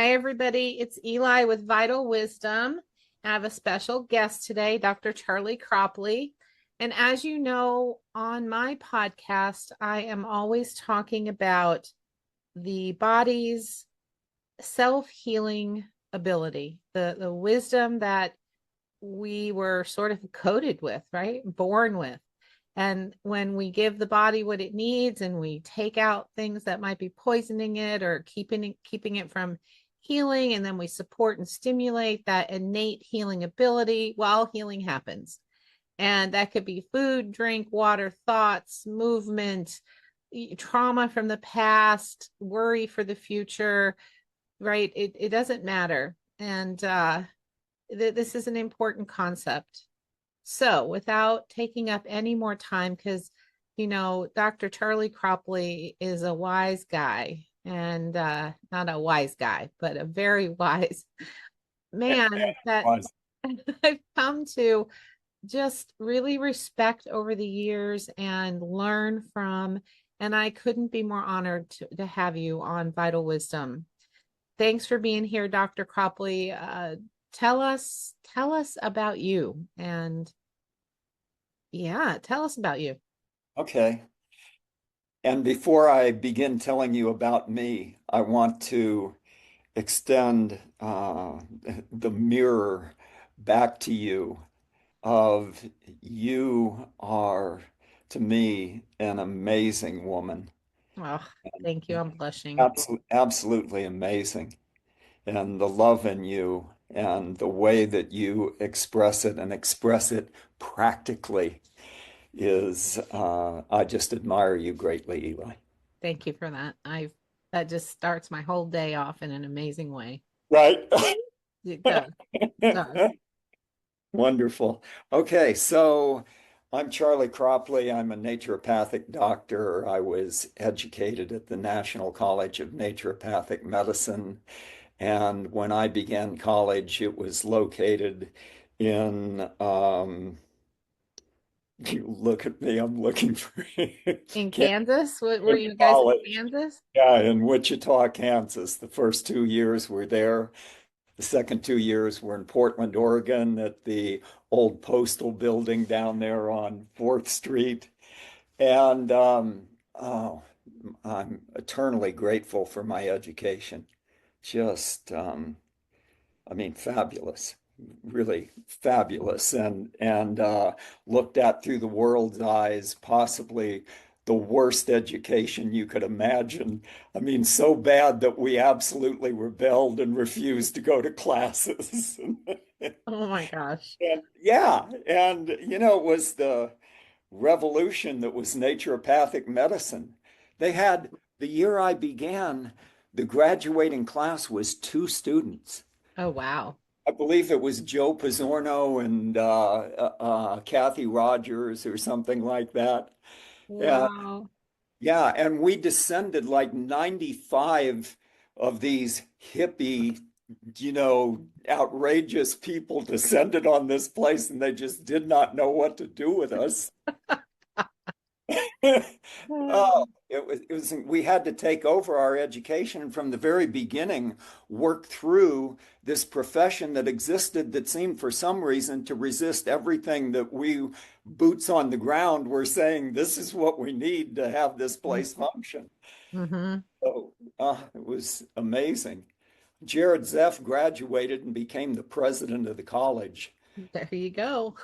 Hi, everybody. It's Eli with Vital Wisdom. I have a special guest today, Dr. Charley Cropley. And as you know, on my podcast, I am always talking about the body's self-healing ability, the wisdom that we were sort of coded with, right? Born with. And when we give the body what it needs and we take out things that might be poisoning it or keeping it from healing, and then we support and stimulate that innate healing ability while healing happens. And that could be food, drink, water, thoughts, movement, trauma from the past, worry for the future, right? It doesn't matter. And this is an important concept. So, without taking up any more time, because Dr. Charley Cropley is a wise guy, and not a wise guy, but a very wise man that Was. I've come to just really respect over the years and learn from. And I couldn't be more honored to have you on Vital Wisdom. Thanks for being here, Dr. Cropley. Tell us about you, and yeah, tell us about you. Okay. And before I begin telling you about me, I want to extend the mirror back to you of you are, to me, an amazing woman. Oh, thank you. I'm blushing. Absolutely amazing. And the love in you and the way that you express it and express it practically is I just admire you greatly, Eli. Thank you for that. That just starts my whole day off in an amazing way. Right. It does. It does. Wonderful. Okay, so I'm Charley Cropley. I'm a naturopathic doctor. I was educated at the National College of Naturopathic Medicine. And when I began college, it was located in, you look at me, I'm looking for In Kansas Kansas, were you guys in College. Kansas? Yeah, in Wichita, Kansas. The first 2 years were there. The second 2 years were in Portland, Oregon, at the old postal building down there on 4th Street. And oh, I'm eternally grateful for my education. Just, I mean, fabulous, really fabulous, and looked at through the world's eyes, possibly the worst education you could imagine. I mean, so bad that we absolutely rebelled and refused to go to classes. Oh my gosh. And yeah, and it was the revolution that was naturopathic medicine. They had, the year I began, the graduating class was 2 students. Oh wow. I believe it was Joe Pizzorno and Kathy Rogers or something like that. Yeah, Wow. yeah, and we descended like 95 of these hippie, outrageous people descended on this place, and they just did not know what to do with us. Oh, we had to take over our education from the very beginning, work through this profession that existed that seemed for some reason to resist everything that we boots on the ground were saying, this is what we need to have this place function. Mm-hmm. So it was amazing. Jared Zeff graduated and became the president of the college. There you go.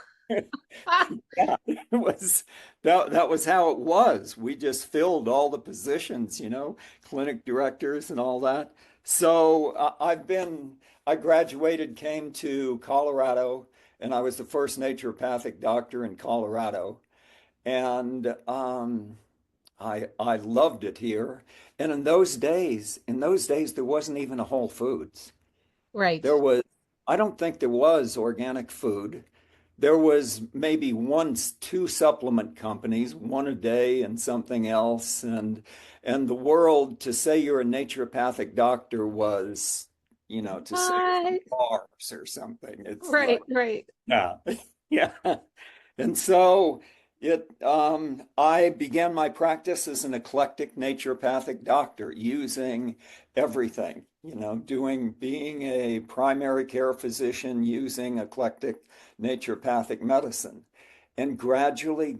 Yeah, it was that was how it was. We just filled all the positions, clinic directors and all that. So I graduated, came to Colorado, and I was the first naturopathic doctor in Colorado. And I loved it here. And in those days, there wasn't even a Whole Foods. Right. There was, I don't think there was organic food. There was maybe two supplement companies, one a day and something else. And the world, to say you're a naturopathic doctor was, to say from What? Mars or something. It's Right, like, right. yeah, yeah. And so I began my practice as an eclectic naturopathic doctor using everything, being a primary care physician using eclectic naturopathic medicine. And gradually,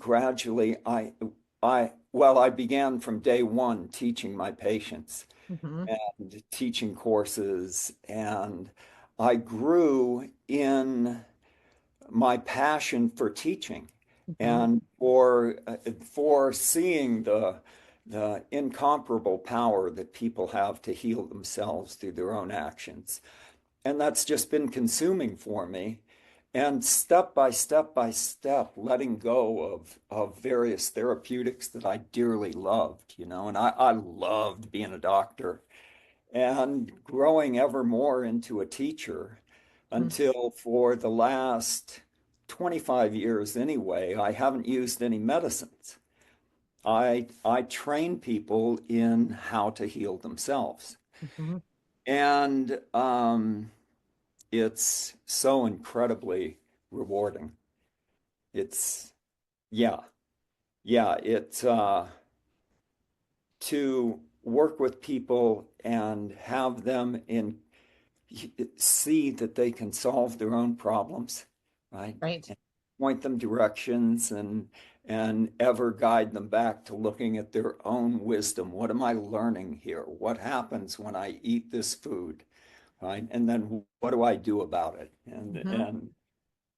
I began from day one teaching my patients Mm-hmm. and teaching courses, and I grew in my passion for teaching Mm-hmm. and for seeing the incomparable power that people have to heal themselves through their own actions. And that's just been consuming for me. And step by step, letting go of various therapeutics that I dearly loved, and I loved being a doctor and growing ever more into a teacher until for the last 25 years anyway, I haven't used any medicines. I train people in how to heal themselves. Mm-hmm. And it's so incredibly rewarding. It's, yeah, yeah, it's to work with people and have them see that they can solve their own problems, right? Right. And point them directions and ever guide them back to looking at their own wisdom. What am I learning here? What happens when I eat this food, right? And then what do I do about it? And Mm-hmm. and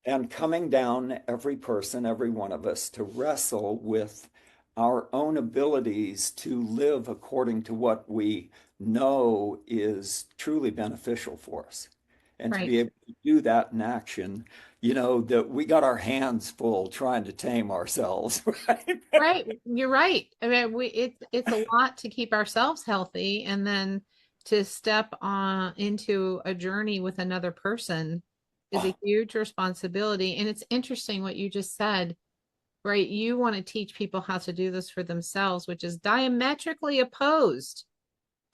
and coming down every person, every one of us, to wrestle with our own abilities to live according to what we know is truly beneficial for us. And to be Right. able to do that in action, that we got our hands full trying to tame ourselves, right? Right. You're right. I mean, it's a lot to keep ourselves healthy, and then to step on into a journey with another person is a Oh, huge responsibility. And it's interesting what you just said, right? You want to teach people how to do this for themselves, which is diametrically opposed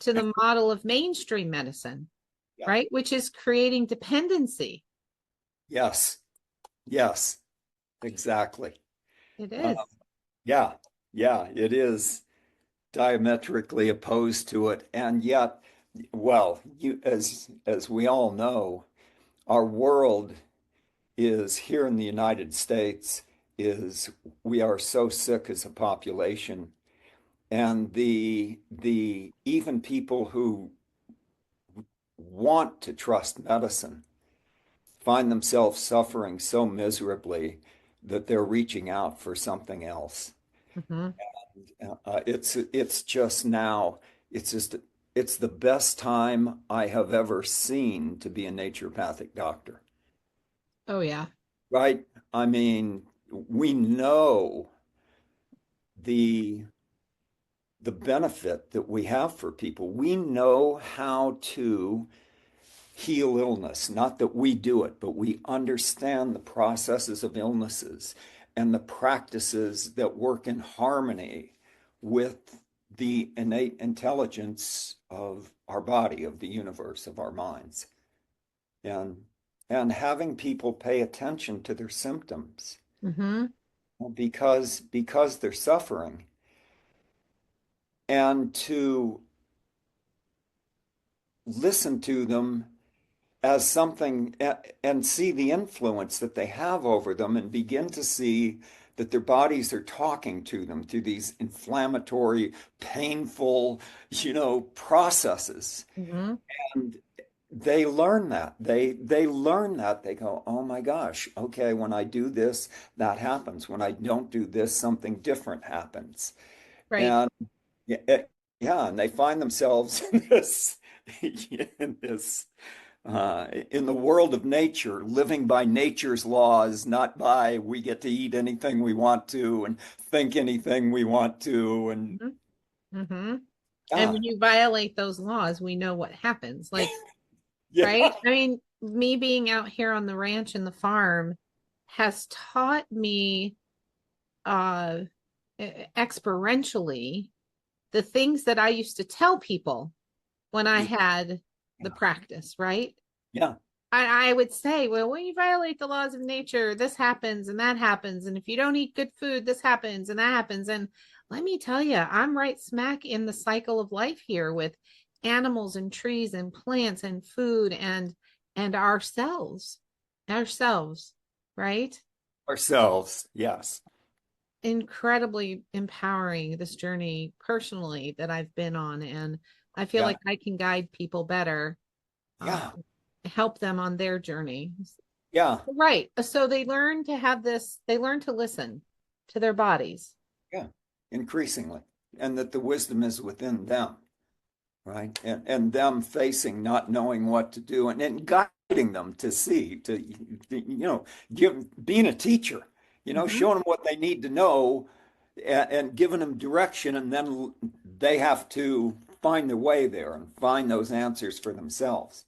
to the model of mainstream medicine, yeah. right? Which is creating dependency. Yes. Yes. Exactly. It Uh, is. yeah. Yeah. It is diametrically opposed to it, and yet, well, as we all know, our world is here in the United States is we are so sick as a population, and the even people who want to trust medicine find themselves suffering so miserably that they're reaching out for something else. Mm-hmm. It's just now, it's just, it's the best time I have ever seen to be a naturopathic doctor, Oh, yeah. right? I mean, we know the the benefit that we have for people. We know how to heal illness. Not that we do it, but we understand the processes of illnesses and the practices that work in harmony with the innate intelligence of our body, of the universe, of our minds. And and having people pay attention to their symptoms Mm-hmm. because they're suffering, and to listen to them as something and see the influence that they have over them and begin to see that their bodies are talking to them through these inflammatory, painful, processes. Mm-hmm. And they learn that. They learn that. They go, "Oh my gosh, okay, when I do this, that happens. When I don't do this, something different happens." Right. And yeah, and they find themselves in this in the world of nature, living by nature's laws, not by we get to eat anything we want to and think anything we want to. And Mm-hmm. Mm-hmm. And ah, when you violate those laws, we know what happens. Like, yeah, right? I mean, me being out here on the ranch and the farm has taught me uh experientially the things that I used to tell people when I yeah, had the practice, right? yeah, I would say, well, when you violate the laws of nature, this happens and that happens. And if you don't eat good food, this happens and that happens. And let me tell you, I'm right smack in the cycle of life here with animals and trees and plants and food and ourselves, right? Ourselves, yes. Incredibly empowering, this journey personally that I've been on, and I feel Yeah, like I can guide people better, uh, yeah, help them on their journey. yeah, Right. So they learn to have this, they learn to listen to their bodies. yeah, increasingly. And that the wisdom is within them, right? And them facing not knowing what to do and guiding them to see, being a teacher, Mhm. showing them what they need to know and giving them direction. And then they have to find their way there and find those answers for themselves.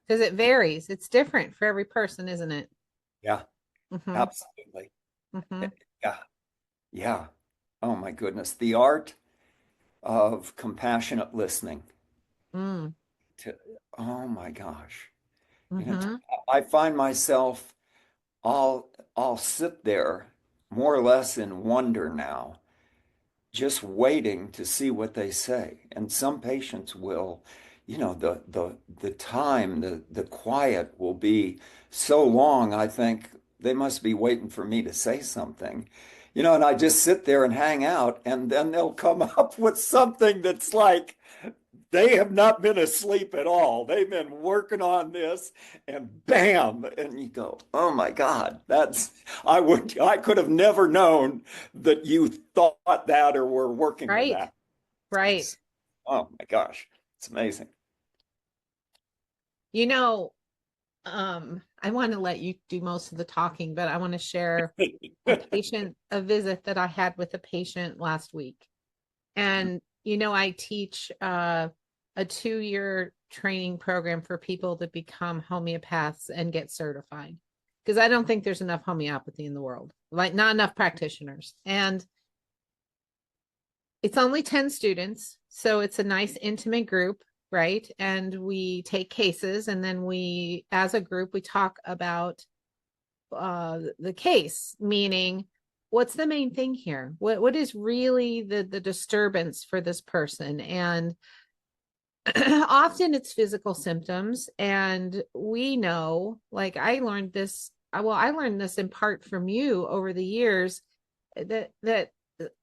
Because it varies. It's different for every person, isn't it? Yeah, Hmm. absolutely. Hmm. Yeah, yeah. Oh my goodness. The art of compassionate listening Mm. to, oh my gosh. You know, Hmm. I find myself, I'll sit there more or less in wonder now, just waiting to see what they say. And some patients will, the time, the quiet will be so long, I think they must be waiting for me to say something. And I just sit there and hang out, and then they'll come up with something that's like, they have not been asleep at all. They've been working on this and bam. And you go, oh my God, I could have never known that you thought that or were working with Right. that. Right. It's, oh my gosh, it's amazing. You know, I want to let you do most of the talking, but I want to share a visit that I had with a patient last week. And, I teach a 2-year training program for people to become homeopaths and get certified. Because I don't think there's enough homeopathy in the world, like not enough practitioners. And it's only 10 students. So it's a nice intimate group, right? And we take cases, and then as a group, we talk about the case, meaning what's the main thing here? What is really the disturbance for this person? And often it's physical symptoms. And we know, like I learned this in part from you over the years, that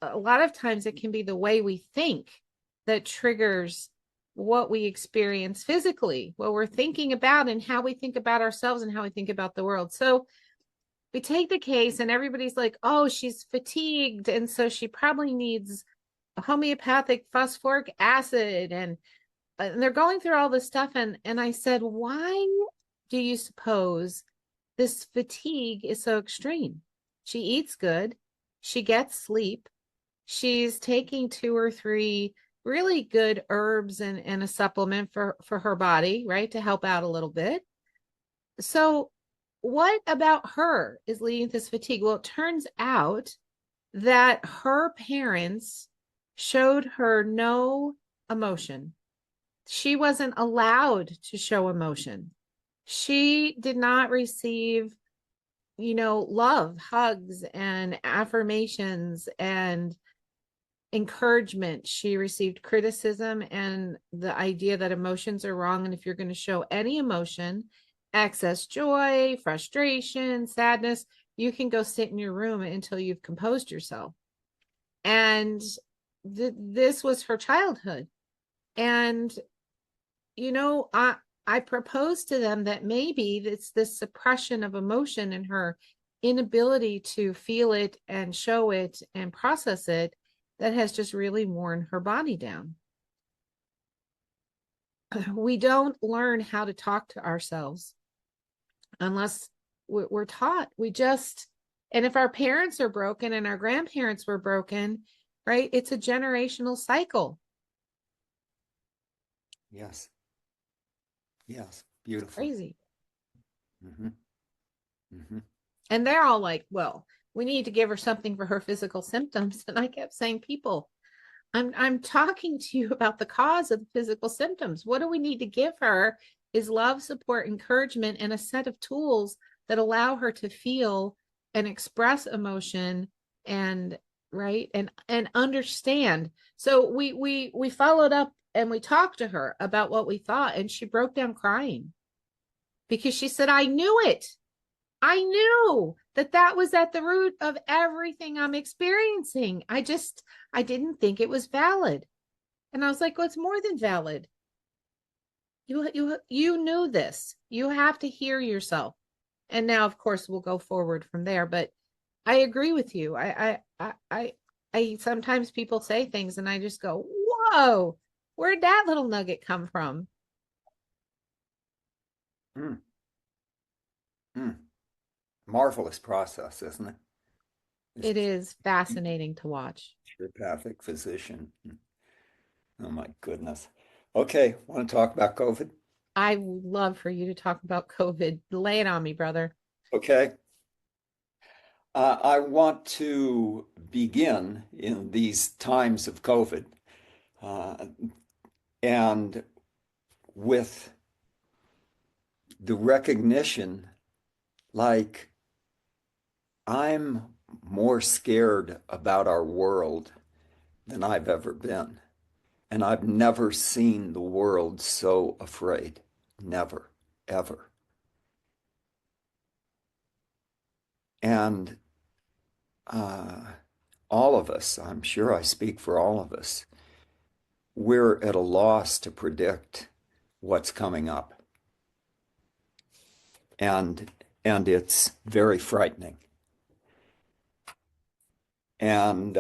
a lot of times it can be the way we think that triggers what we experience physically, what we're thinking about, and how we think about ourselves and how we think about the world. So we take the case, and everybody's like, oh, she's fatigued, and so she probably needs homeopathic phosphoric acid, and they're going through all this stuff. And I said, why do you suppose this fatigue is so extreme? She eats good, she gets sleep, she's taking 2 or 3 really good herbs and a supplement for her body, right, to help out a little bit. So what about her is leading to this fatigue? Well, it turns out that her parents showed her no emotion. She wasn't allowed to show emotion. She did not receive, love, hugs, and affirmations and encouragement. She received criticism and the idea that emotions are wrong. And if you're going to show any emotion, excess joy, frustration, sadness, you can go sit in your room until you've composed yourself. And this was her childhood. And I proposed to them that maybe it's this suppression of emotion and her inability to feel it and show it and process it that has just really worn her body down. We don't learn how to talk to ourselves unless we're taught. And if our parents are broken and our grandparents were broken, right, it's a generational cycle. Yes, yes, beautiful. Crazy. Hmm. Hmm. And they're all like, well, we need to give her something for her physical symptoms. And I kept saying, people, I'm talking to you about the cause of the physical symptoms. What do we need to give her is love, support, encouragement, and a set of tools that allow her to feel and express emotion and right and understand. So we followed up and we talked to her about what we thought, and she broke down crying because she said, I knew it. I knew that that was at the root of everything I'm experiencing. I didn't think it was valid. And I was like, well, it's more than valid. You knew this. You have to hear yourself. And now, of course, we'll go forward from there. But I agree with you. I sometimes people say things and I just go, whoa, where'd that little nugget come from? Mm, mm. Marvelous process, isn't it? It It's is fascinating to watch. naturopathic physician. Oh my goodness. Okay, want to talk about COVID? I would love for you to talk about COVID. Lay it on me, brother. Okay. I want to begin in these times of COVID uh, and with the recognition like I'm more scared about our world than I've ever been. And I've never seen the world so afraid. Never, ever. And uh, all of us, I'm sure I speak for all of us, we're at a loss to predict what's coming up. And it's very frightening. And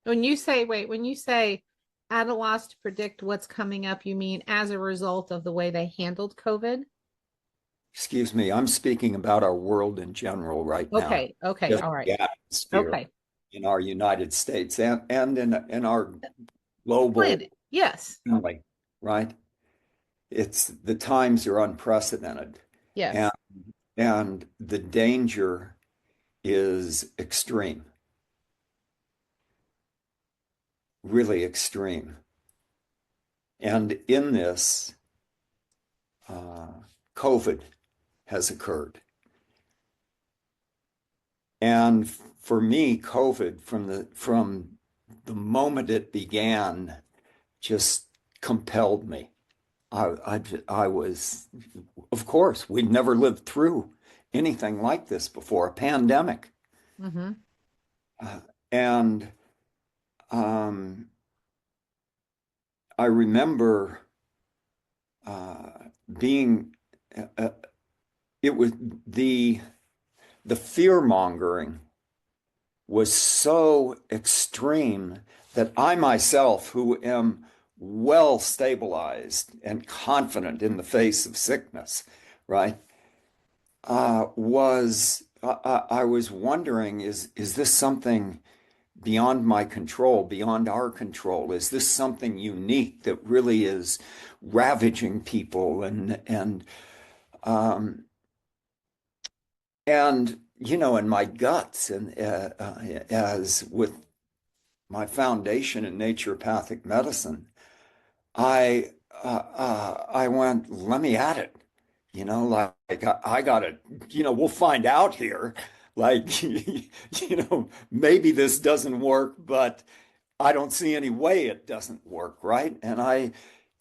When you say at a loss to predict what's coming up, you mean as a result of the way they handled COVID? excuse me, I'm speaking about our world in general right now, Okay, okay, just all right. the atmosphere Okay. in our United States and in our global Planet. Yes. family, right? It's the times are unprecedented, and Yes. the danger is extreme, really extreme. And in this, uh, COVID has occurred. And for me, COVID from the moment it began just compelled me. I was, of course, we'd never lived through anything like this before, a pandemic. Mm-hmm. And um, I remember uh, being, uh, it was the fear mongering was so extreme that I myself, who am well stabilized and confident in the face of sickness, right, I was wondering, is this something beyond my control, beyond our control? Is this something unique that really is ravaging people um, and you know, in my guts and as with my foundation in naturopathic medicine, I went, let me at it. You know, like I gotta, you know, we'll find out here. Like, you know, maybe this doesn't work, but I don't see any way it doesn't work, right? And I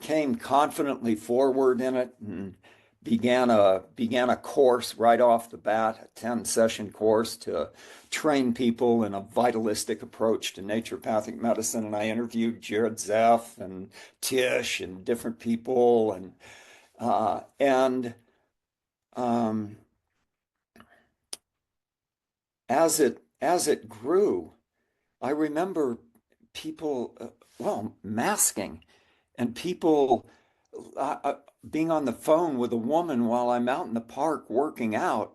came confidently forward in it and began a course right off the bat, a 10-session course to train people in a vitalistic approach to naturopathic medicine. And I interviewed Jared Zeff and Tish and different people and um, as it grew, I remember people, well, masking and people being on the phone with a woman while I'm out in the park working out.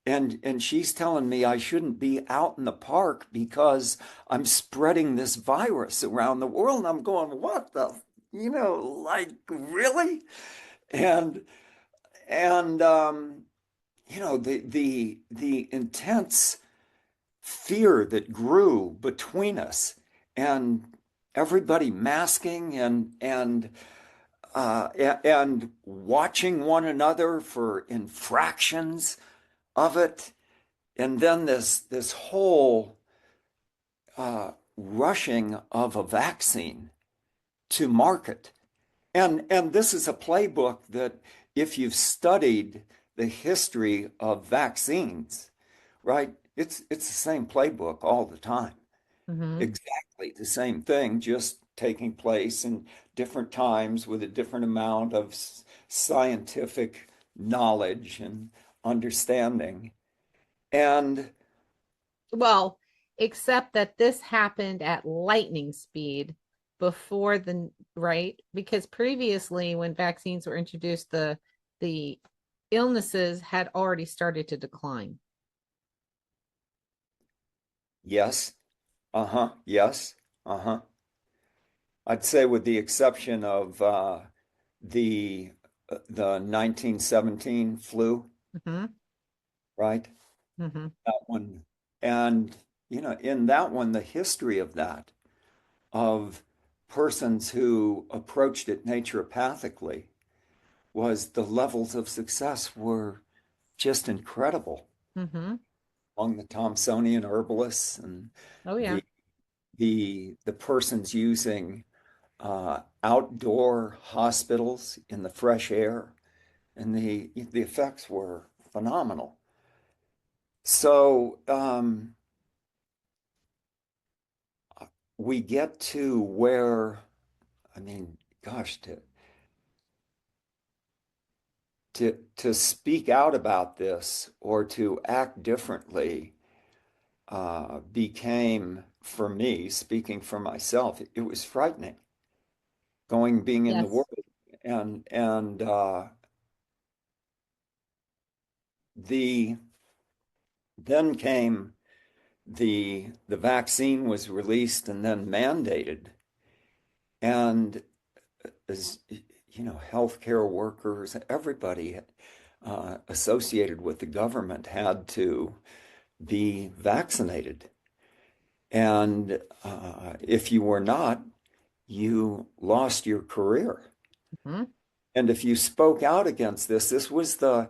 And she's telling me I shouldn't be out in the park because I'm spreading this virus around the world. And I'm going, what the, you know, like really? And and you know, the intense fear that grew between us and everybody masking and watching one another for infractions of it, and then this whole rushing of a vaccine to market. And this is a playbook that if you've studied the history of vaccines, right, it's the same playbook all the time. Hmm. Exactly the same thing, just taking place in different times with a different amount of scientific knowledge and understanding. And Well, except that this happened at lightning speed before the right, because previously when vaccines were introduced, the illnesses had already started to decline. yes, yes, uh-huh. I'd say with the exception of the the 1917 flu, Hmm. right? Hmm. That one. And in that one, the history of that, of persons who approached it naturopathically, was the levels of success were just incredible Hmm. among the Thomsonian herbalists and Oh yeah. the the persons using outdoor hospitals in the fresh air, and the effects were phenomenal. So we get to where, I mean, gosh, to speak out about this or to act differently became, for me, speaking for myself, it was frightening. Being in the Yes. world, and the then came the vaccine was released and then mandated, and as healthcare workers, everybody associated with the government had to be vaccinated. And if you were not, you lost your career. Hmm. And if you spoke out against this was I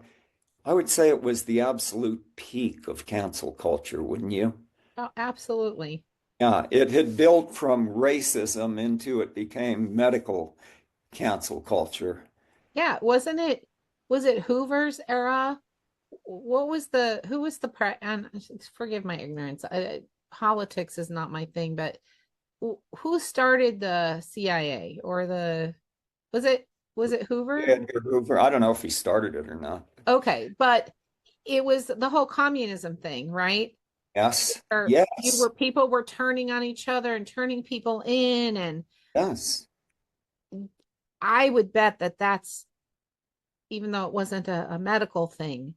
would say it was the absolute peak of cancel culture, wouldn't you? Oh, absolutely. Yeah, it had built from racism into it became medical cancel culture. Yeah, wasn't it? Was it Hoover's era? What was the who was the pre? And forgive my ignorance. Politics is not my thing, but who started the CIA or the was it was it Hoover? Edgar Hoover, I don't know if he started it or not. Okay, but it was the whole communism thing, right? Yes, Or you yes, were people were turning on each other and turning people in, and yes. I would bet that that's even though it wasn't a medical thing,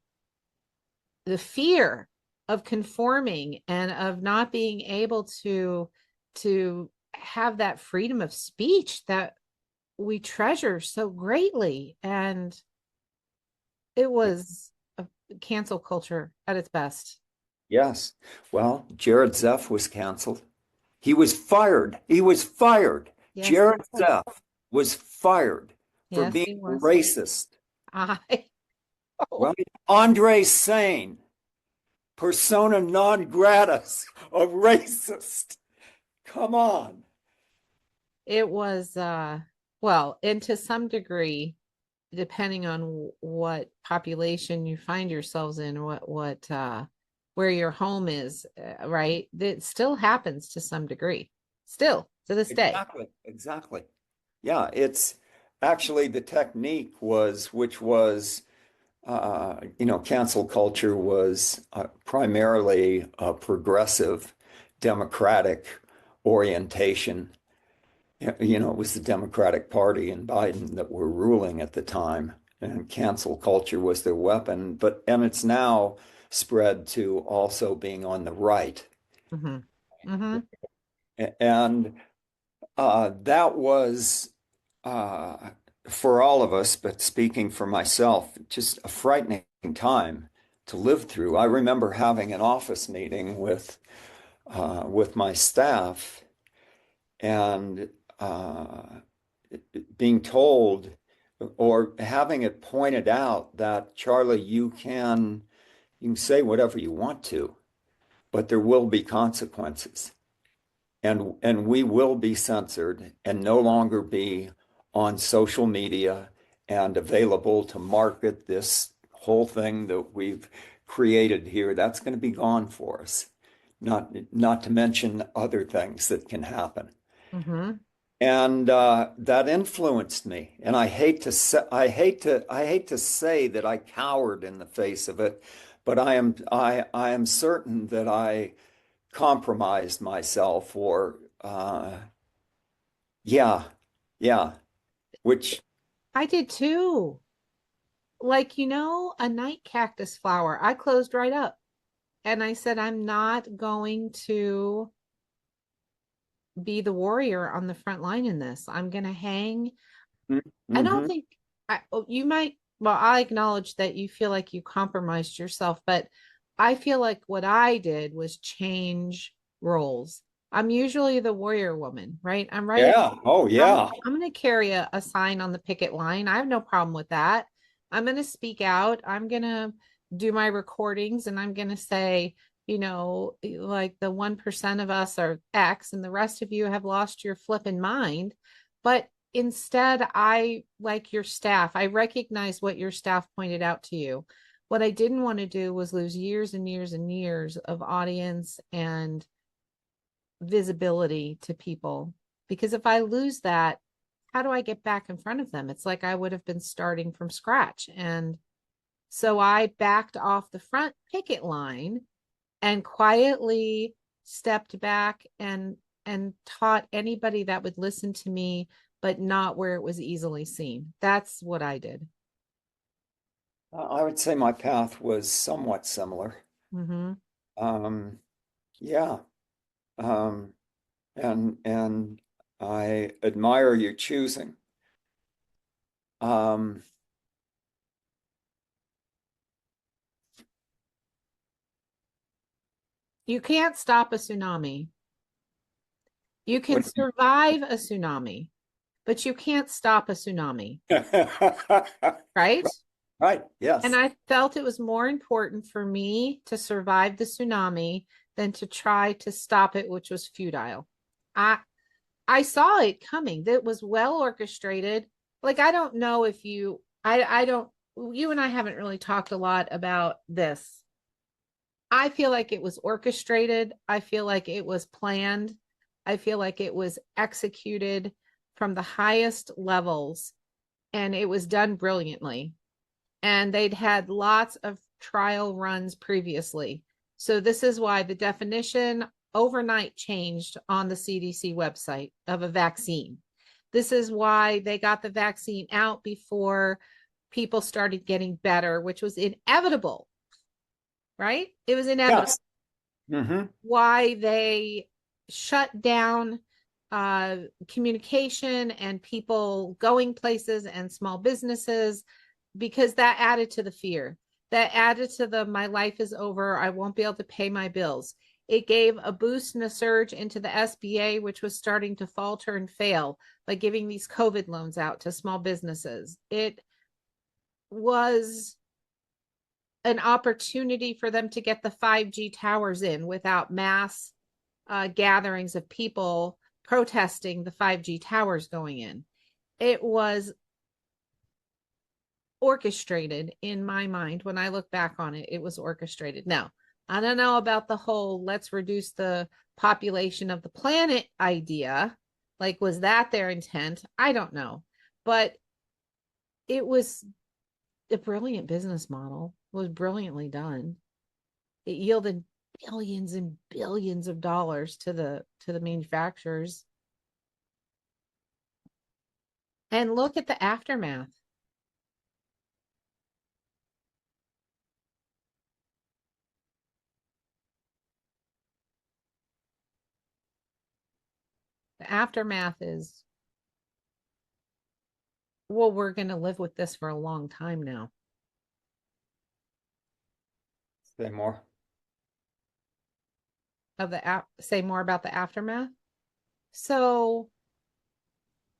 the fear of conforming and of not being able to have that freedom of speech that we treasure so greatly, and it was a cancel culture at its best. Yes. Well, Jared Zeff was canceled. He was fired. He was fired. Yes, he Jared was. Zeff was fired for Yes, being he was. racist. I oh, Right? Andre Sane, persona non gratis, a racist. Come on. it was well, and to some degree, depending on what population you find yourselves in, what where your home is, right? It still happens to some degree, still to this day. Exactly. Exactly. Yeah, it's actually the technique was, which was, cancel culture was primarily a progressive democratic orientation. It was the Democratic Party and Biden that were ruling at the time, and cancel culture was their weapon. And it's now spread to also being on the right. Mm-hmm. Mm-hmm. And that was uh, for all of us, but speaking for myself, just a frightening time to live through. I remember having an office meeting with my staff and being told or having it pointed out that Charlie, you can say whatever you want to, but there will be consequences. and we will be censored and no longer be on social media and available to market this whole thing that we've created here. That's going to be gone for us. Not to mention other things that can happen. Mm-hmm. And that influenced me. And I hate to say that I cowered in the face of it, but I am certain that I compromised myself or yeah, yeah, which I did too. Like, a night cactus flower. I closed right up and I said, I'm not going to be the warrior on the front line in this. I'm going to hang. I don't mm-hmm. think you might, well, I acknowledge that you feel like you compromised yourself, but I feel like what I did was change roles. I'm usually the warrior woman, right? I'm ready. Yeah, oh I'm yeah. I'm going to carry a sign on the picket line. I have no problem with that. I'm going to speak out. I'm going to do my recordings and I'm going to say, like the 1% of us are X and the rest of you have lost your flipping mind. But instead, I, like your staff, I recognize what your staff pointed out to you. What I didn't want to do was lose years and years and years of audience and visibility to people. Because if I lose that, how do I get back in front of them? It's like I would have been starting from scratch. And so I backed off the front picket line and quietly stepped back and taught anybody that would listen to me, but not where it was easily seen. That's what I did. I would say my path was somewhat similar. Mm-hmm. Um, yeah. Um, and I admire your choosing. Um, You can't stop a tsunami. You can what survive a tsunami, but you can't stop a tsunami, right? right, And yes. I felt it was more important for me to survive the tsunami than to try to stop it, which was futile. I I saw it coming. That was well orchestrated. Like I don't know if I don't you and I haven't really talked a lot about this. I feel like it was orchestrated. I feel like it was planned. I feel like it was executed from the highest levels and it was done brilliantly. And they'd had lots of trial runs previously. So this is why the definition overnight changed on the CDC website of a vaccine. This is why they got the vaccine out before people started getting better, which was inevitable, right? It was inevitable. Yes. Mm-hmm. Why they shut down uh, communication and people going places and small businesses because that added to the fear. That added to the my life is over. I won't be able to pay my bills. It gave a boost and a surge into the SBA, which was starting to falter and fail by giving these COVID loans out to small businesses. It was an opportunity for them to get the 5G towers in without mass gatherings of people protesting the 5G towers going in. It was orchestrated in my mind. When I look back on it, it was orchestrated. Now, I don't know about the whole let's reduce the population of the planet idea. Like, was that their intent? I don't know. But it was a brilliant business model, it was brilliantly done. It yielded billions and billions of dollars to the manufacturers. And look at the aftermath. The aftermath is, well, we're going to live with this for a long time now. Say more. Say more about the aftermath. So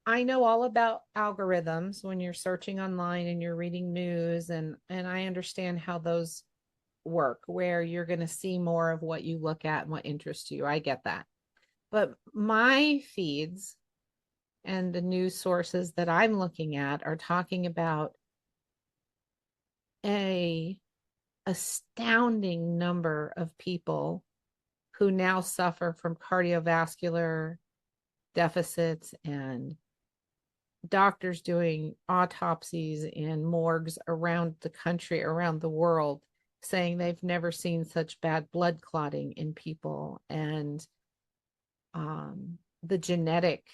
I know all about algorithms when you're searching online and you're reading news, and I understand how those work, where you're going to see more of what you look at and what interests you. I get that. But my feeds and the news sources that I'm looking at are talking about a astounding number of people who now suffer from cardiovascular deficits, and doctors doing autopsies in morgues around the country, around the world, saying they've never seen such bad blood clotting in people, and the genetic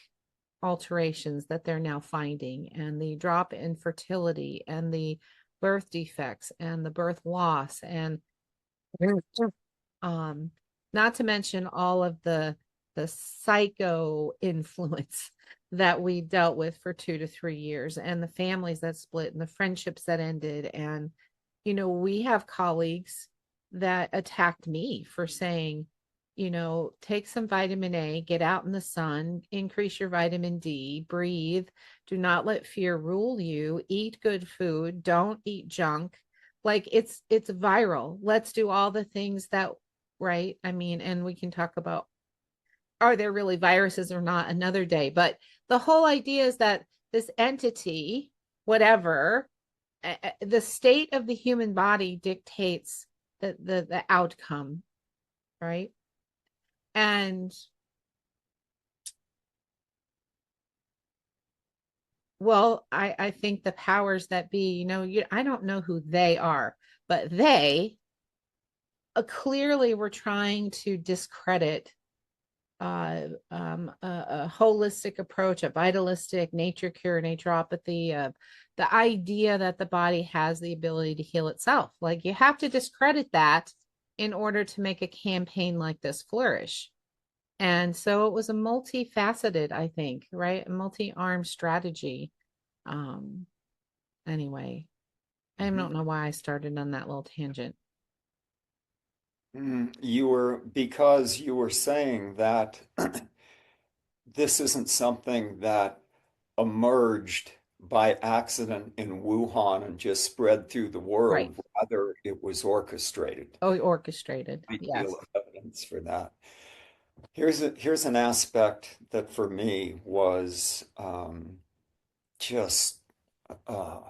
alterations that they're now finding, and the drop in fertility, and the birth defects, and the birth loss, and um, not to mention all of the psycho influence that we dealt with for 2 to 3 years, and the families that split, and the friendships that ended. And we have colleagues that attacked me for saying, take some vitamin A, get out in the sun, increase your vitamin D, breathe, do not let fear rule you, eat good food, don't eat junk. Like, it's viral. Let's do all the things that, right? I mean, and we can talk about, are there really viruses or not, another day. But the whole idea is that this entity, whatever, the state of the human body dictates the outcome, right? And well, I think the powers that be, I don't know who they are, but they clearly were trying to discredit a holistic approach, a vitalistic nature cure, naturopathy, the idea that the body has the ability to heal itself. Like, you have to discredit that in order to make a campaign like this flourish. And so it was a multifaceted, I think, right? A multi-armed strategy. Um, anyway, I Mhm. don't know why I started on that little tangent. Because you were saying that this isn't something that emerged by accident in Wuhan and just spread through the Right. world. Rather, it was orchestrated. Oh, orchestrated. Ideal Yes. evidence for that. Here's an aspect that for me was just uh,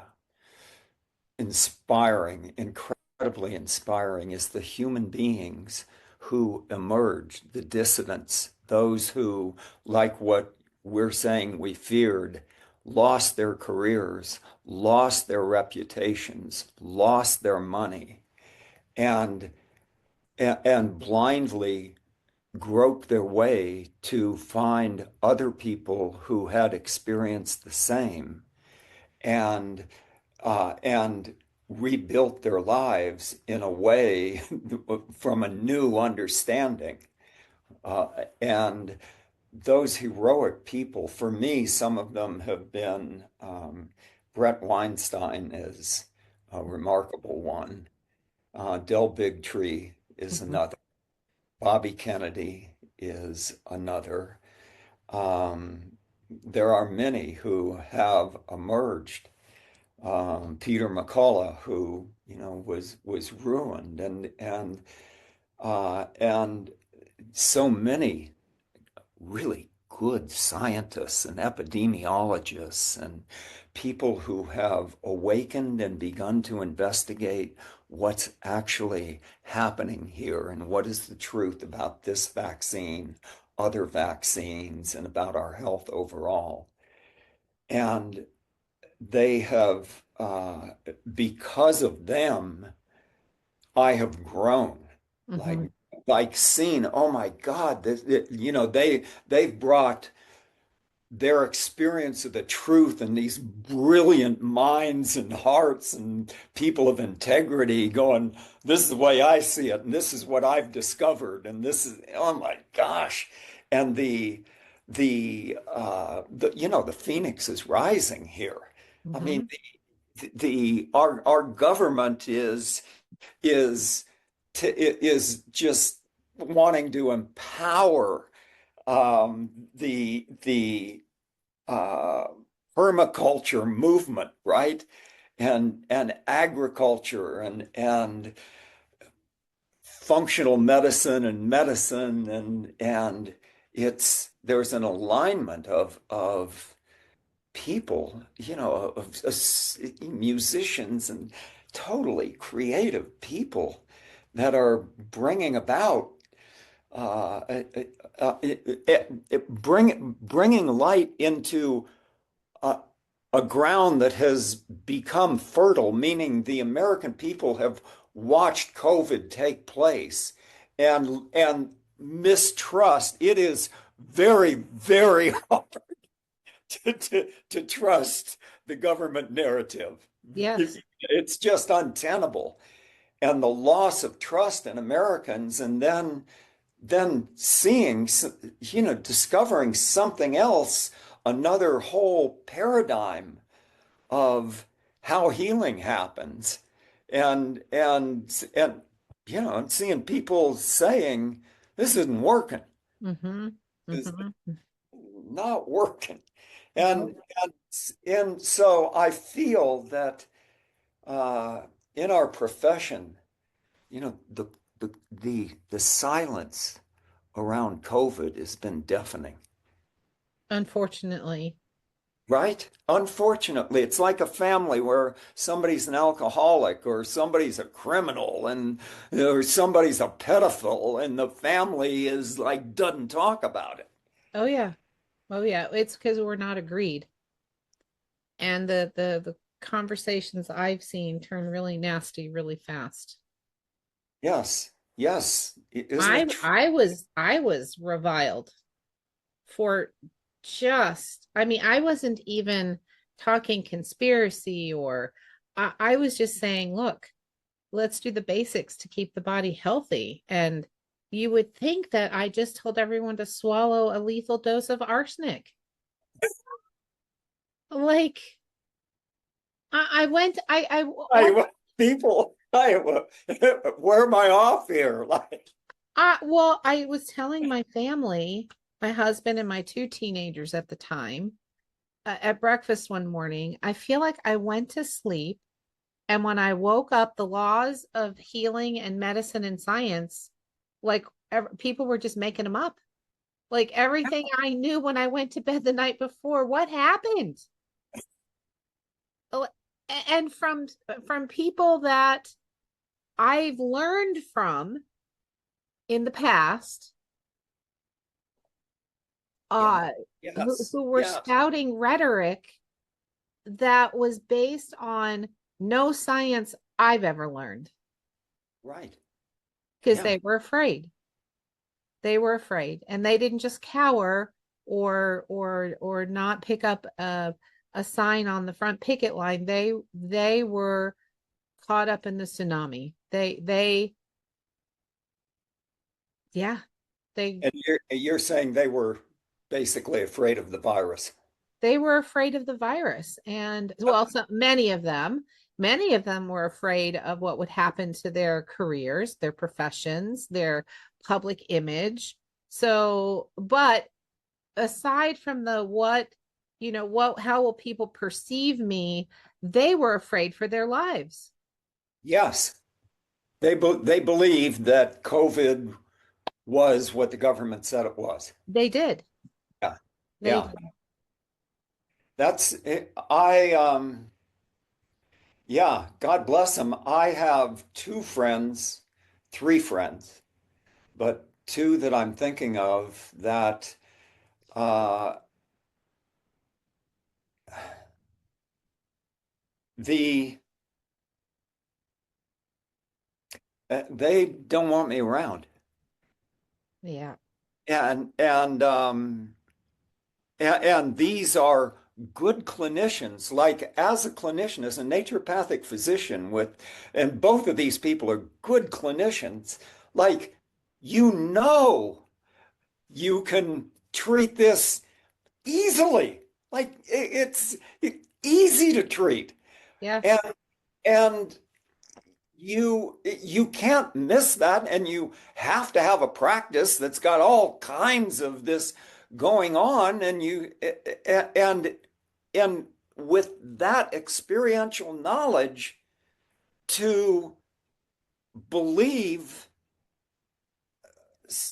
inspiring, incredibly inspiring, is the human beings who emerged, the dissidents, those who, like what we're saying we feared, lost their careers, lost their reputations, lost their money, and and blindly groped their way to find other people who had experienced the same, and and rebuilt their lives in a way from a new understanding. And those heroic people, for me, some of them have been Brett Weinstein is a remarkable one. Del Bigtree is Mhm. another. Bobby Kennedy is another. There are many who have emerged. Peter McCullough, who was ruined, and so many really good scientists and epidemiologists and people who have awakened and begun to investigate what's actually happening here and what is the truth about this vaccine, other vaccines, and about our health overall. And they have, because of them, I have grown, like Mhm. seen, oh my God, they've brought their experience of the truth, and these brilliant minds and hearts and people of integrity going, this is the way I see it, and this is what I've discovered, and this is, oh my gosh. And the phoenix is rising here. I mean, Mhm. our government is is just wanting to empower the uh, permaculture movement, right? And agriculture and functional medicine and there's an alignment of people, of musicians and totally creative people that are bringing about bringing light into a, a ground that has become fertile, meaning the American people have watched COVID take place and mistrust. It is very, very hard to trust the government narrative. Yes. It's just untenable. And the loss of trust in Americans, and then seeing, discovering something else, another whole paradigm of how healing happens. And and seeing people saying, this isn't working. Mm-hmm. This is Mm-hmm. not working. No. And so I feel that uh, in our profession, the silence around COVID has been deafening, Unfortunately. right? Unfortunately, it's like a family where somebody's an alcoholic or somebody's a criminal and or somebody's a pedophile, and the family is like doesn't talk about it. Oh yeah. Oh yeah. It's because we're not agreed. And the conversations I've seen turn really nasty really fast. Yes, yes, isn't I it true? I was reviled for just, I mean, I wasn't even talking conspiracy or I was just saying, look, let's do the basics to keep the body healthy. And you would think that I just told everyone to swallow a lethal dose of arsenic. Like I went, all, People, where am I off here? Like, well, I was telling my family, my husband and my two teenagers at the time, at breakfast one morning, I feel like I went to sleep. And when I woke up, the laws of healing and medicine and science, like people were just making them up. Like everything I knew when I went to bed the night before, what happened? Oh, and from people that I've learned from in the past, yeah, uh, yes, who were yes, spouting rhetoric that was based on no science I've ever learned right, because yeah, they were afraid. They were afraid, and they didn't just cower or not pick up a sign on the front picket line. They were caught up in the tsunami. Yeah, they and you're saying they were basically afraid of the virus. they were afraid of the virus. And well, so many of them were afraid of what would happen to their careers, their professions, their public image. So, but aside from the what, what, how will people perceive me, they were afraid for their lives. Yes, they believed that COVID was what the government said it was. They did. Yeah, They yeah. did. That's it. Yeah, God bless them. I have two friends, three friends, but two that I'm thinking of that uh, the they don't want me around, Yeah. and these are good clinicians. Like as a clinician, as a naturopathic physician, and both of these people are good clinicians. Like you know, you can treat this easily. Like it's easy to treat, and Yes. and you can't miss that, and you have to have a practice that's got all kinds of this going on, and and with that experiential knowledge to believe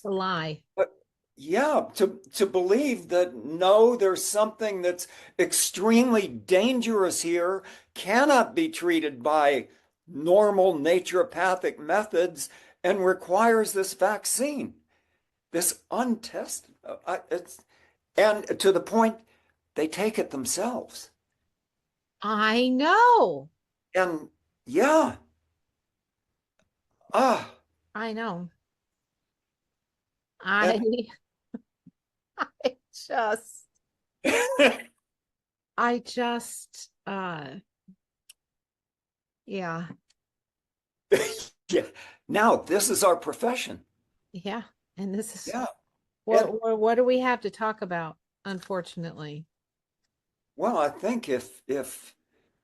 The lie. yeah, to believe that no, there's something that's extremely dangerous here, cannot be treated by normal naturopathic methods, and requires this vaccine, this untested, and to the point they take it themselves. I know. And yeah, ah, I know. I and I just I just yeah. yeah. Now this is our profession. Yeah. And this is Yeah. And what do we have to talk about, unfortunately? well, I think if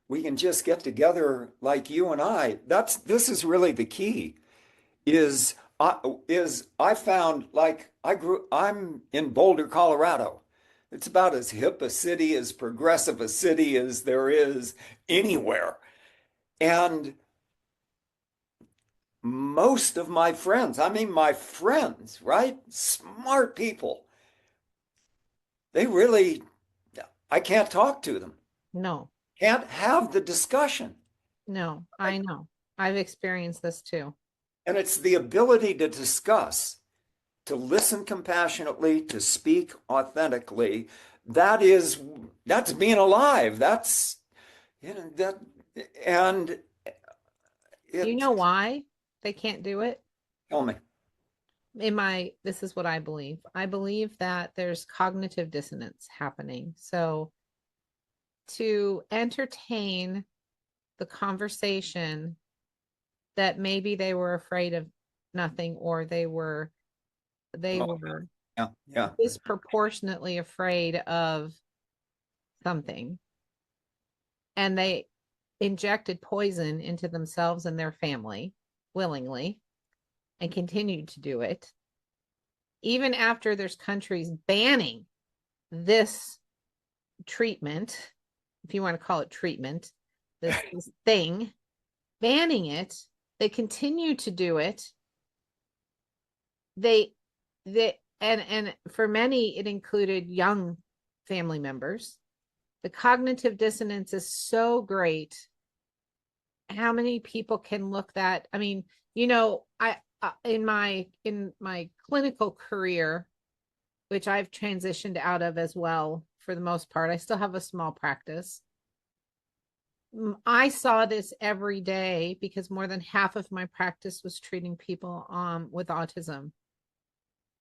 we can just get together like you and I, this is really the key. Is I found like I'm in Boulder, Colorado. It's about as hip a city, as progressive a city as there is anywhere. And most of my friends, I mean my friends, right? Smart people, they really, I can't talk to them. No. Can't have the discussion. No, I know. I've experienced this too. And it's the ability to discuss, to listen compassionately, to speak authentically. That's being alive. That's you know that and Do you know it why they can't do it? tell me. This is what I believe. I believe that there's cognitive dissonance happening. So to entertain the conversation that maybe they were afraid of nothing, or they Oh, were yeah, yeah. disproportionately afraid of something, and they injected poison into themselves and their family willingly and continued to do it even after there's countries banning this treatment, if you want to call it treatment, this thing, banning it. They continue to do it. They and for many it included young family members. The cognitive dissonance is so great. How many people can look that? I mean, I in my clinical career, which I've transitioned out of as well for the most part. I still have a small practice. I saw this every day because more than half of my practice was treating people with autism,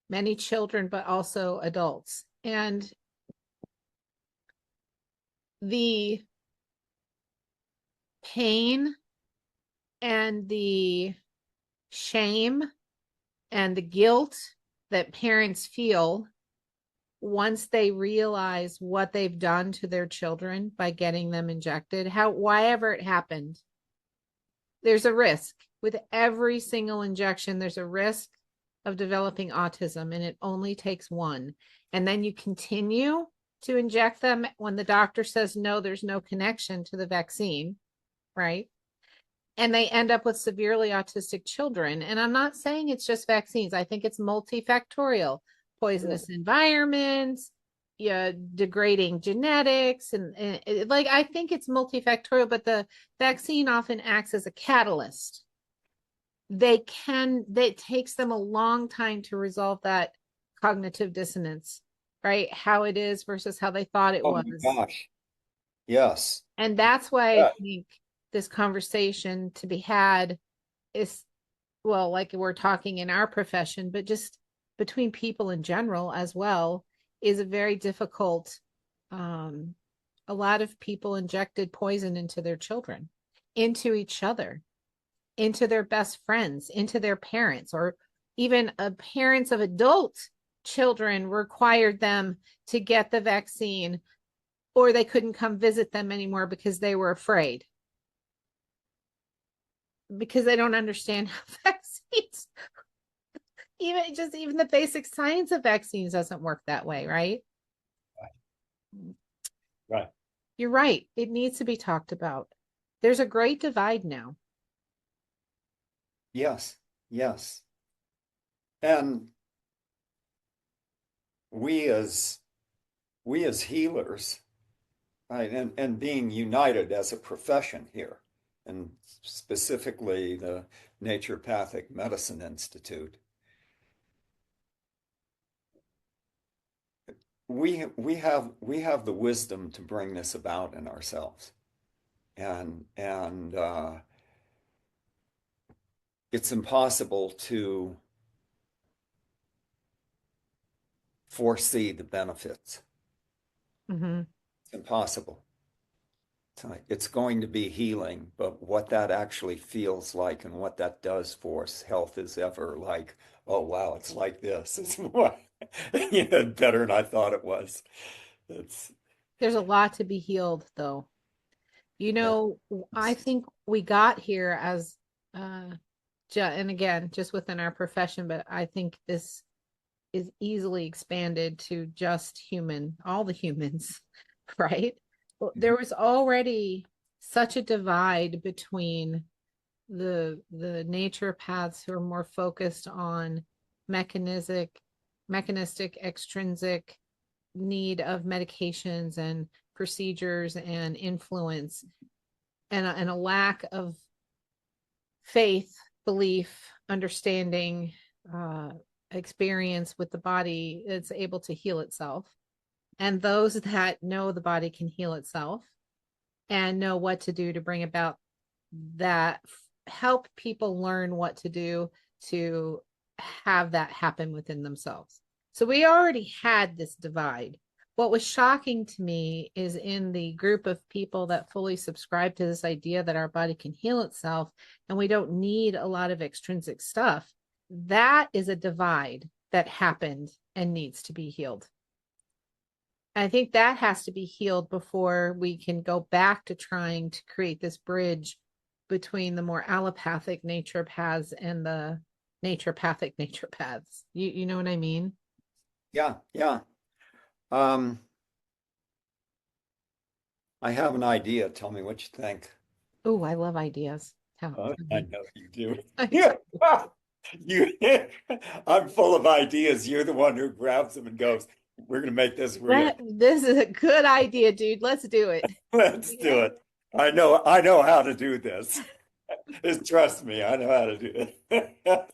many children, but also adults. And the pain and the shame and the guilt that parents feel once they realize what they've done to their children by getting them injected, whyever it happened, there's a risk with every single injection. There's a risk of developing autism, and it only takes one. And then you continue to inject them when the doctor says no, there's no connection to the vaccine, right? And they end up with severely autistic children. And I'm not saying it's just vaccines. I think it's multifactorial: poisonous environments, yeah, degrading genetics, and like I think it's multifactorial, but the vaccine often acts as a catalyst. That takes them a long time to resolve that cognitive dissonance, right? How it is versus how they thought it Oh my was. gosh. Yes. And that's why I Yeah. think this conversation to be had is, well, like we're talking in our profession, but just between people in general as well, is a very difficult. Um, a lot of people injected poison into their children, into each other, into their best friends, into their parents, or even parents of adult children required them to get the vaccine, or they couldn't come visit them anymore because they were afraid, because they don't understand how vaccines, even the basic science of vaccines doesn't work that way, right? Right. You're right. It needs to be talked about. There's a great divide now. Yes. Yes. And we as we as healers, right, and being united as a profession here, and specifically the Naturopathic Medicine Institute, we have the wisdom to bring this about in ourselves, and it's impossible to foresee the benefits. Mm-hmm. It's impossible. It's going to be healing, but what that actually feels like and what that does for us, health is ever like, oh wow, it's like this. It's more, better than I thought it was. It's There's a lot to be healed, though. You yeah, know, I think we got here as, uh, and again, just within our profession, but I think this is easily expanded to just all the humans, right? Well, there was already such a divide between the naturopaths who are more focused on mechanistic, extrinsic need of medications and procedures and influence, and a lack of faith, belief, understanding, uh, experience with the body that's able to heal itself. And those that know the body can heal itself and know what to do to bring about that, help people learn what to do to have that happen within themselves. So we already had this divide. What was shocking to me is in the group of people that fully subscribe to this idea that our body can heal itself and we don't need a lot of extrinsic stuff. That is a divide that happened and needs to be healed. I think that has to be healed before we can go back to trying to create this bridge between the more allopathic naturopaths and the naturopathic naturopaths. You know what I mean? yeah, yeah. Um, I have an idea. Tell me what you think. Oh, I love ideas. Tell I me. know you do. I Yeah. do. You, I'm full of ideas. You're the one who grabs them and goes, "We're going to make this real. This is a good idea, dude. Let's do it. Let's do it." I know how to do this. Just trust me, I know how to do it.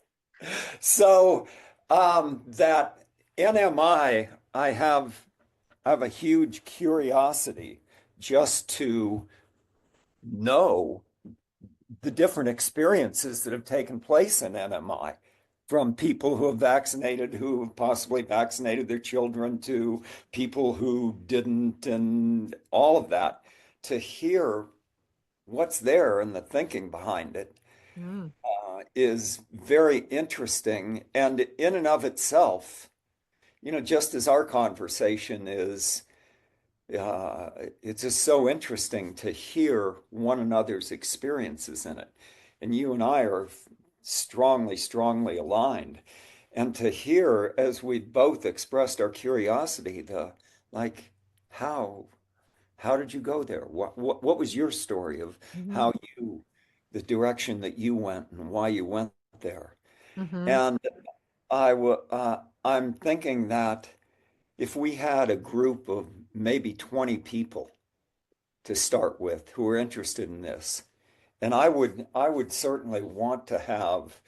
So, that NMI, I have a huge curiosity just to know the different experiences that have taken place in NMI, from people who have vaccinated, who have possibly vaccinated their children, to people who didn't, and all of that, to hear what's there and the thinking behind it Mm, is very interesting. And in and of itself, just as our conversation is, it's just so interesting to hear one another's experiences in it. And you and I are strongly, strongly aligned. And to hear, as we both expressed our curiosity, like, how how did you go there? What was your story of mhm, how the direction that you went and why you went there? mhm, And I'm thinking that if we had a group of maybe 20 people to start with who are interested in this, and I would certainly want to have,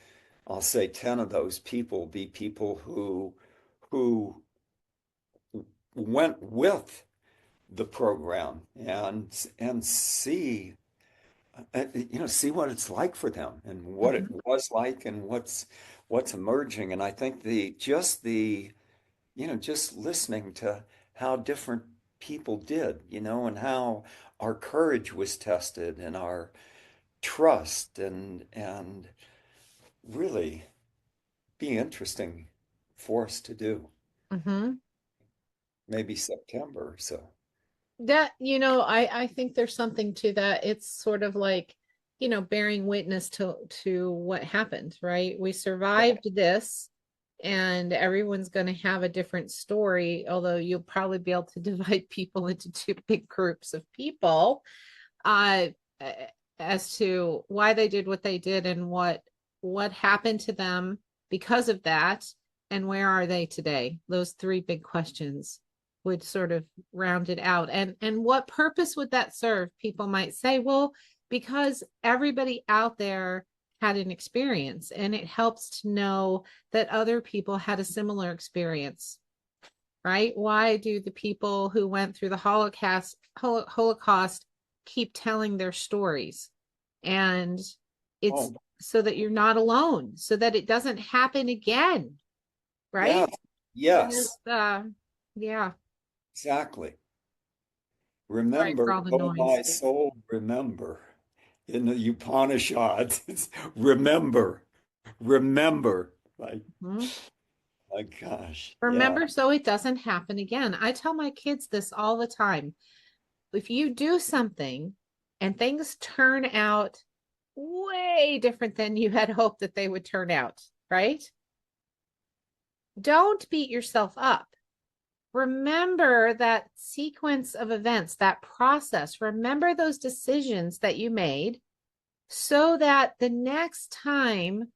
I'll say 10 of those people be people who went with the program and see what it's like for them and what it mhm, was like and what's emerging. And I think just listening to how different people did, and how our courage was tested and our trust, and really be interesting for us to do. mhm. Maybe September. So That, I think there's something to that. It's sort of like, bearing witness to what happened, right? We survived this, and everyone's going to have a different story, although you'll probably be able to divide people into two big groups of people, uh as to why they did what they did and what happened to them because of that, and where are they today? Those three big questions would sort of round it out. And what purpose would that serve? People might say, well, because everybody out there had an experience, and it helps to know that other people had a similar experience, right? Why do the people who went through the Holocaust keep telling their stories? And it's Oh, so that you're not alone, so that it doesn't happen again, yeah, right? yes, Just, yeah. exactly. Sorry Remember, for all the oh my noise. soul, remember. In the Upanishads, it's remember, remember. Like, Mhm. my gosh, yeah. Remember, so it doesn't happen again. I tell my kids this all the time. If you do something and things turn out way different than you had hoped that they would turn out, right? Don't beat yourself up. Remember that sequence of events, that process. Remember those decisions that you made so that the next time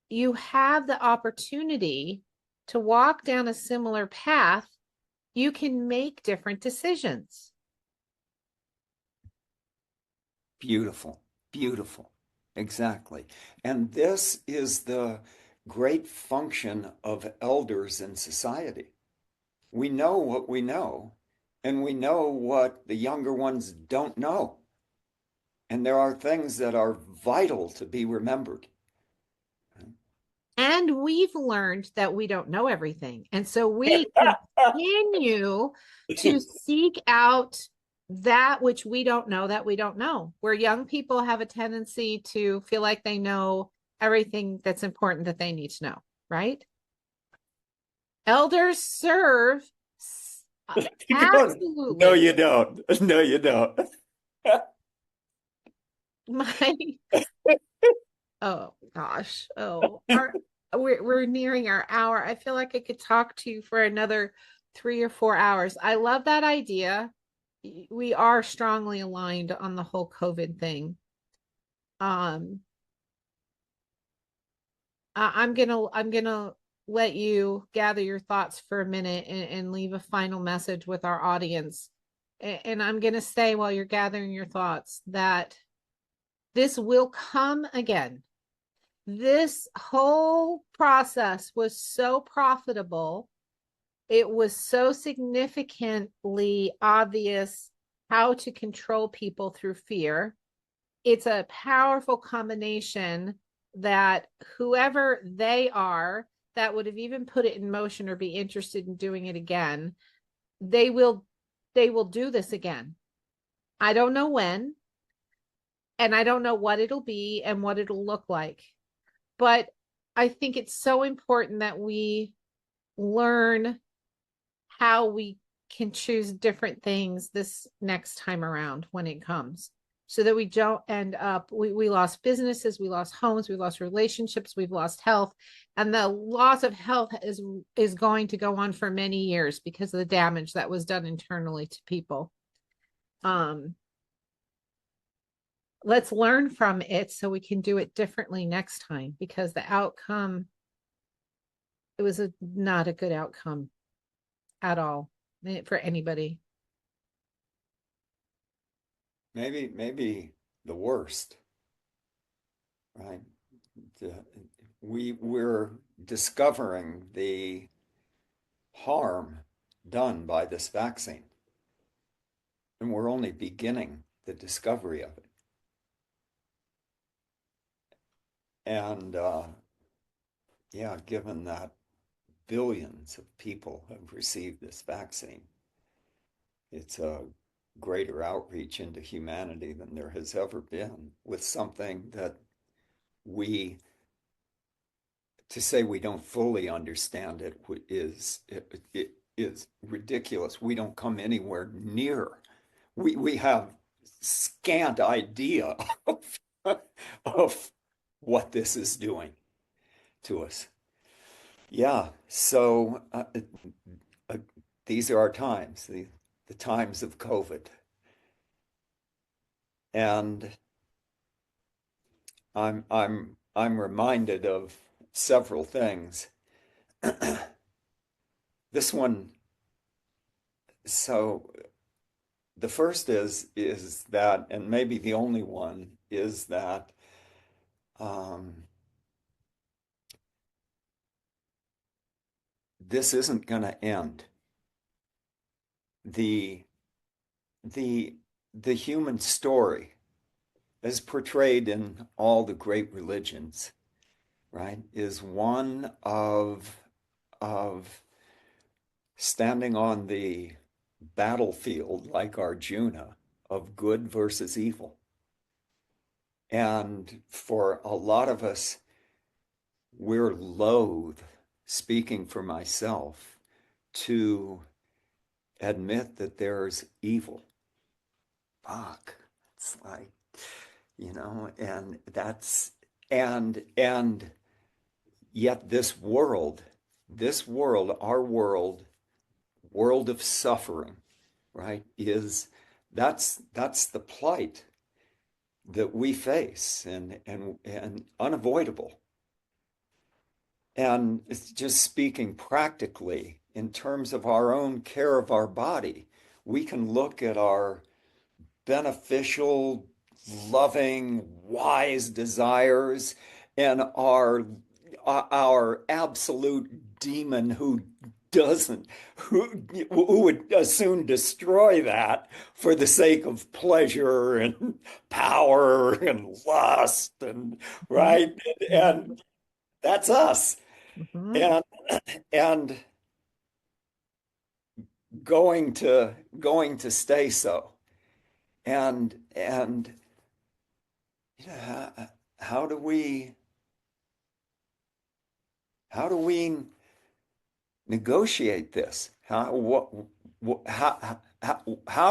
you have the opportunity to walk down a similar path, you can make different decisions. Beautiful, beautiful. Exactly. And this is the great function of elders in society. We know what we know, and we know what the younger ones don't know. And there are things that are vital to be remembered. And we've learned that we don't know everything. And so we continue to seek out that which we don't know that we don't know. Where young people have a tendency to feel like they know everything that's important that they need to know, right? Elders serve No, absolutely. you don't. No, you don't. My oh gosh. Oh, we're nearing our hour. I feel like I could talk to you for another 3 or 4 hours. I love that idea. We are strongly aligned on the whole COVID thing. Um, I'm gonna let you gather your thoughts for a minute and leave a final message with our audience. And I'm gonna say while you're gathering your thoughts that this will come again. This whole process was so profitable. It was so significantly obvious how to control people through fear. It's a powerful combination that whoever they are that would have even put it in motion or be interested in doing it again, they will they will do this again. I don't know when, and I don't know what it'll be and what it'll look like. But I think it's so important that we learn how we can choose different things this next time around when it comes, so that we don't end up we lost businesses, we lost homes, we lost relationships, we've lost health, and the loss of health is going to go on for many years because of the damage that was done internally to people. um let's learn from it so we can do it differently next time, because the outcome, it was not a good outcome at all for anybody. Maybe the worst, right? The- we're discovering the harm done by this vaccine, and we're only beginning the discovery of it. And yeah, given that billions of people have received this vaccine, it's a greater outreach into humanity than there has ever been with something that we to say we don't fully understand it it is ridiculous. We don't come anywhere near. We have scant idea of, of what this is doing to us. Yeah, so uh, these are our times, the times of COVID. And I'm reminded of several things. this one, so the first is that, and maybe the only one, is that um, this isn't going to end. The the the human story, as portrayed in all the great religions, right, is one of standing on the battlefield like Arjuna of good versus evil. And for a lot of us, we're loath, speaking for myself, to admit that there's evil. Fuck. It's like, and and yet this world, our world of suffering, right, that's the plight that we face, and unavoidable. And it's just speaking practically in terms of our own care of our body, we can look at our beneficial, loving, wise desires and our absolute demon doesn't who would as soon destroy that for the sake of pleasure and power and lust, and Mhm. right, and that's us. Mhm. and and going to stay so. And how do we negotiate this? How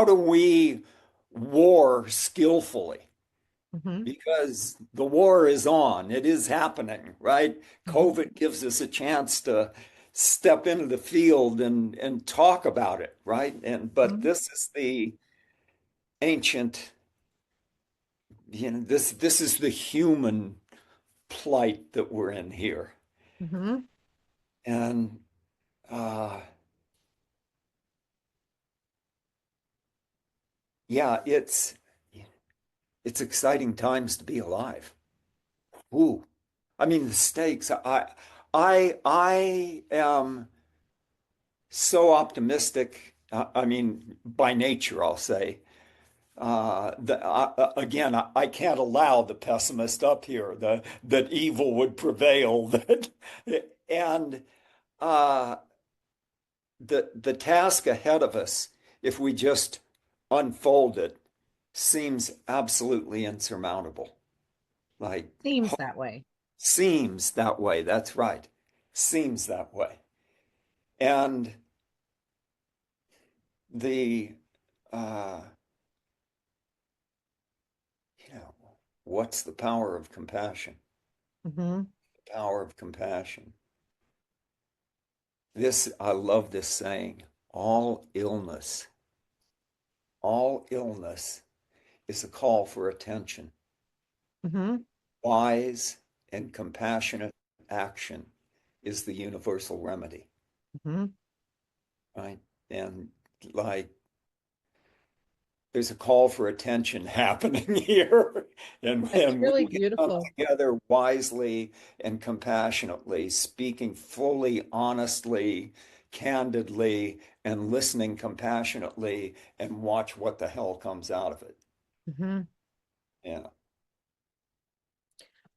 do we war skillfully? Mhm. Because the war is on, it is happening, right? Mhm. COVID gives us a chance to step into the field and talk about it, right? But Mhm. this is the ancient, this is the human plight that we're in here. Mhm. And uh, yeah, it's exciting times to be alive. Ooh, I mean the stakes. I am so optimistic. I mean, by nature, I'll say. Again, I can't allow the pessimist up here. That evil would prevail. And uh, the task ahead of us, if we just unfold it, seems absolutely insurmountable. Like, Seems that way. seems that way. That's right. Seems that way. And the, uh, you know, what's the power of compassion? Mhm. The power of compassion. I love this saying, all illness, all illness is a call for attention. Mhm. Wise and compassionate action is the universal remedy, Mhm. right? And like, there's a call for attention happening here. It's And really we can come beautiful. together wisely and compassionately, speaking fully, honestly, candidly, and listening compassionately, and watch what the hell comes out of it. Mhm. Yeah.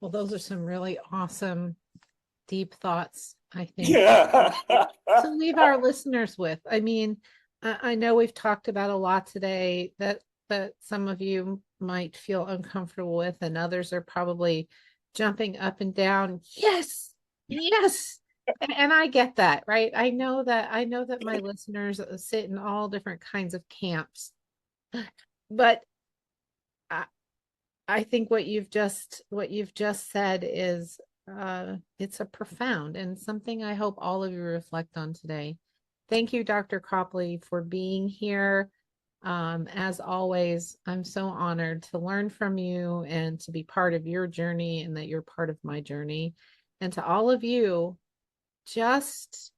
Well, those are some really awesome, deep thoughts, I think, Yeah. to leave our listeners with. I mean, I know we've talked about a lot today that some of you might feel uncomfortable with, and others are probably jumping up and down. Yes, yes. And I get that, right? I know that my listeners sit in all different kinds of camps, but I, I think what you've just said is it's a profound and something I hope all of you reflect on today. Thank you, Dr. Cropley, for being here. As always, I'm so honored to learn from you and to be part of your journey and that you're part of my journey. And to all of you, just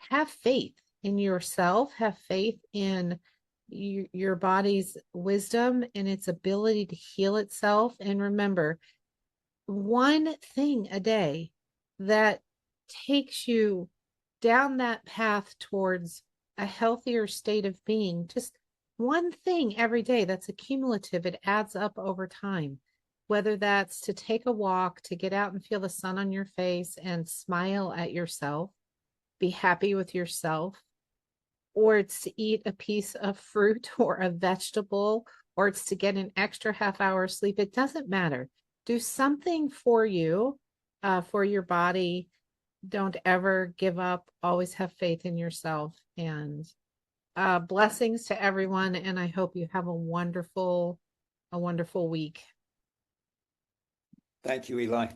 have faith in yourself, have faith in your body's wisdom and its ability to heal itself. And remember, one thing a day that takes you down that path towards a healthier state of being, just one thing every day that's accumulative, it adds up over time. Whether that's to take a walk, to get out and feel the sun on your face and smile at yourself, be happy with yourself, or it's to eat a piece of fruit or a vegetable, or it's to get an extra half hour sleep. It doesn't matter. Do something for you, for your body. Don't ever give up. Always have faith in yourself. And blessings to everyone. And I hope you have a wonderful week. Thank you, Eli.